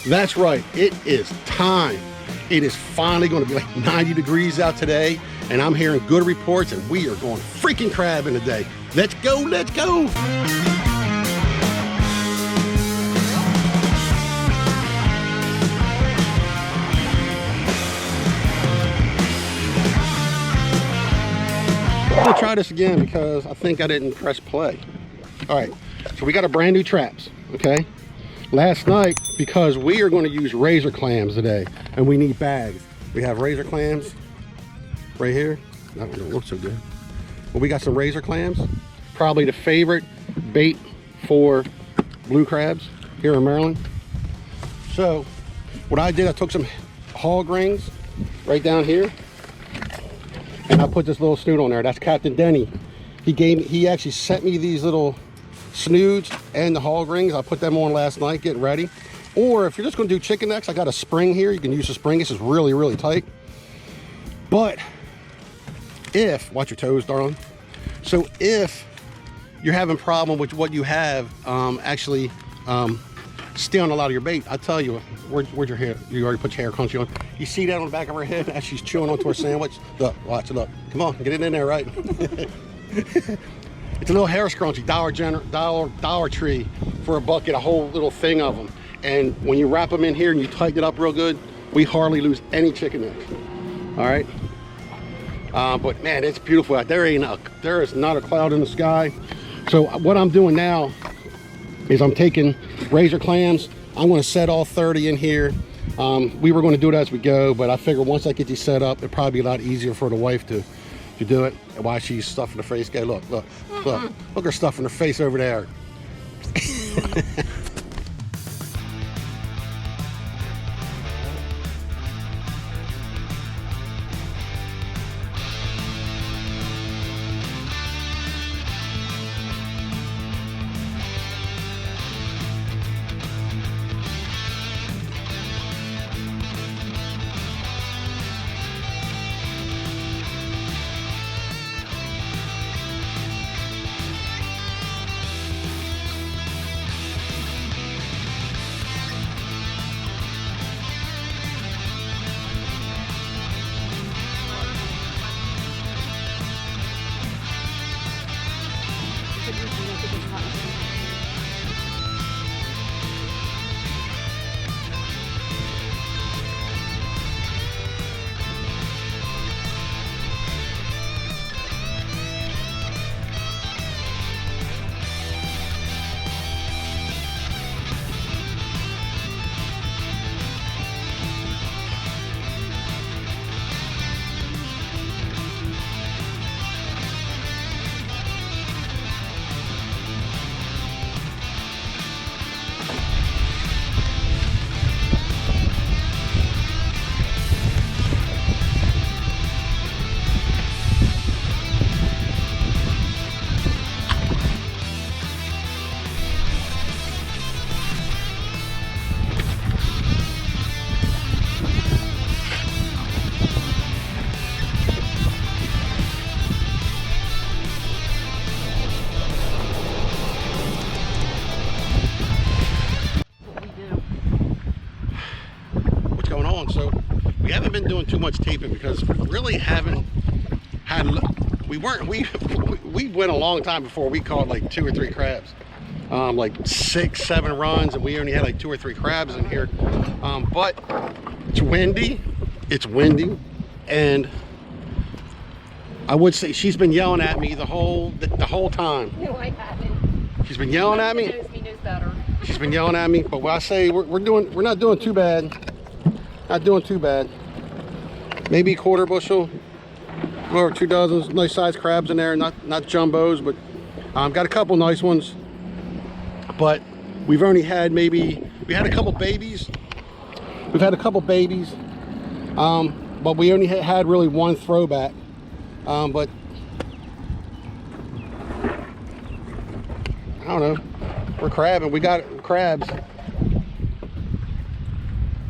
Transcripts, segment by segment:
That's right, it is time. It is finally going to be like 90 degrees out today, and I'm hearing good reports, and we are going freaking crabbing today. Let's go, let's go. I'm gonna try this again because I think I didn't press play. All right, so we got a brand new traps, okay? Last night, because we are going to use razor clams today, and we need bags. We have razor clams right here. That don't look so good. But we got some razor clams. Probably the favorite bait for blue crabs here in Maryland. So what I did, I took some hog rings right down here, and I put this little snoot on there. That's Captain Denny. He actually sent me these little snoods and the hog rings. I put them on last night getting ready. Or if you're just going to do chicken necks, I got a spring here. You can use the spring. This is really, really tight. But if, watch your toes, darling. So if you're having a problem with what you have actually stealing a lot of your bait, I tell you, where'd your hair? You already put your hair crunchy on. You see that on the back of her head as she's chewing onto her sandwich? Look, watch it, look. Come on, get it in there, right? It's a little hair scrunchie, Dollar Tree for $1, get a whole little thing of them. And when you wrap them in here and you tighten it up real good, we hardly lose any chicken necks. All right. But man, it's beautiful out there. There is not a cloud in the sky. So what I'm doing now is I'm taking razor clams. I'm going to set all 30 in here. We were going to do it as we go, but I figure once I get these set up, it'll probably be a lot easier for the wife to do it. While she's stuffing her face. Okay, look her stuffing her face over there. So we haven't been doing too much taping because we really haven't had, we went a long time before we caught like 2 or 3 crabs, like 6, 7 runs, and we only had like 2 or 3 crabs in here. But it's windy, and I would say she's been yelling at me the whole time. No, I haven't. She's been yelling at me. Knows better. She's been yelling at me, but what I say, we're not doing too bad. Not doing too bad. Maybe a 1/4 bushel or 2 dozen nice sized crabs in there. Not jumbos, but got a couple nice ones. But we've only had we had a couple babies. We've had a couple babies, but we only had really 1 throwback. But I don't know. We're crabbing. We got crabs.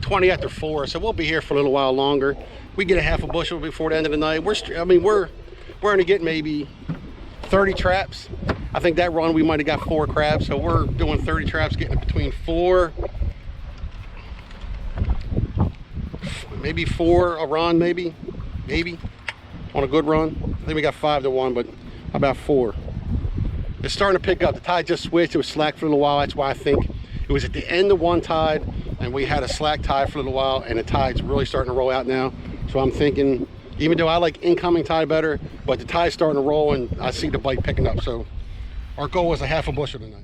20 after 4, so we'll be here for a little while longer. We get a 1/2 bushel before the end of the night. We're only getting maybe 30 traps. I think that run we might have got 4 crabs, so we're doing 30 traps, getting between 4 maybe 4 a run, maybe on a good run. I think we got 5 to 1, but about 4. It's starting to pick up. The tide just switched. It was slack for a little while. That's why I think it was at the end of one tide and we had a slack tide for a little while, and the tide's really starting to roll out now. So I'm thinking, even though I like incoming tide better, but the tide's starting to roll and I see the bite picking up. So our goal was a 1/2 bushel tonight.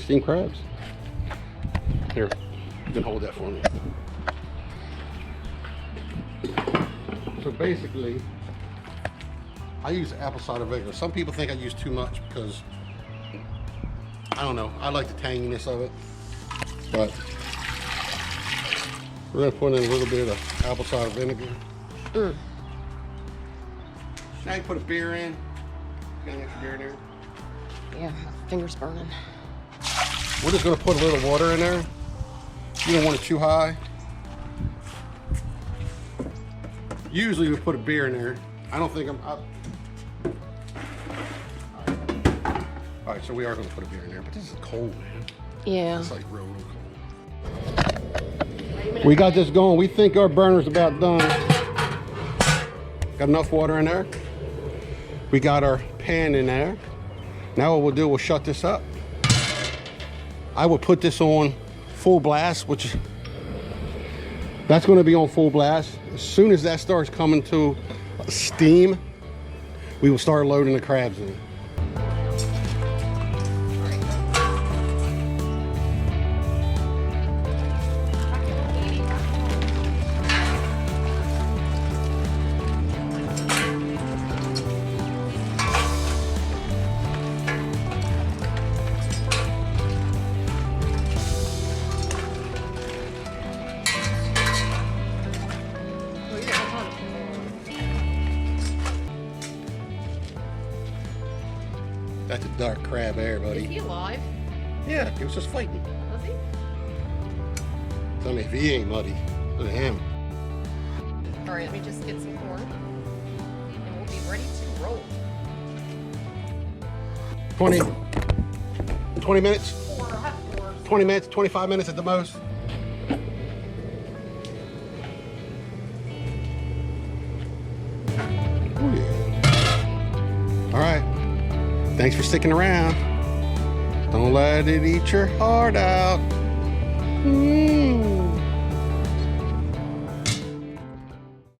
Steamed crabs. Here, you can hold that for me. So basically, I use apple cider vinegar. Some people think I use too much because, I don't know, I like the tanginess of it. But we're gonna put in a little bit of apple cider vinegar. Now you put a beer in. Got an extra beer in there? Yeah, fingers burning. We're just gonna put a little water in there. You don't want it too high. Usually we put a beer in there. I don't think I'm up. All right, so we are gonna put a beer in there, but this is cold, man. Yeah. It's like real cold. We got this going. We think our burner's about done. Got enough water in there. We got our pan in there. Now what we'll do, we'll shut this up. I would put this on full blast, which that's going to be on full blast. As soon as that starts coming to steam, we will start loading the crabs in. That's a dark crab there, buddy. Is he alive? Yeah, he was just fighting. Was he? Tell me if he ain't muddy. Look at him. All right, let me just get some corn, and we'll be ready to roll. 20 minutes? 4, 20 minutes, 25 minutes at the most. Oh yeah. All right. Thanks for sticking around. Don't let it eat your heart out.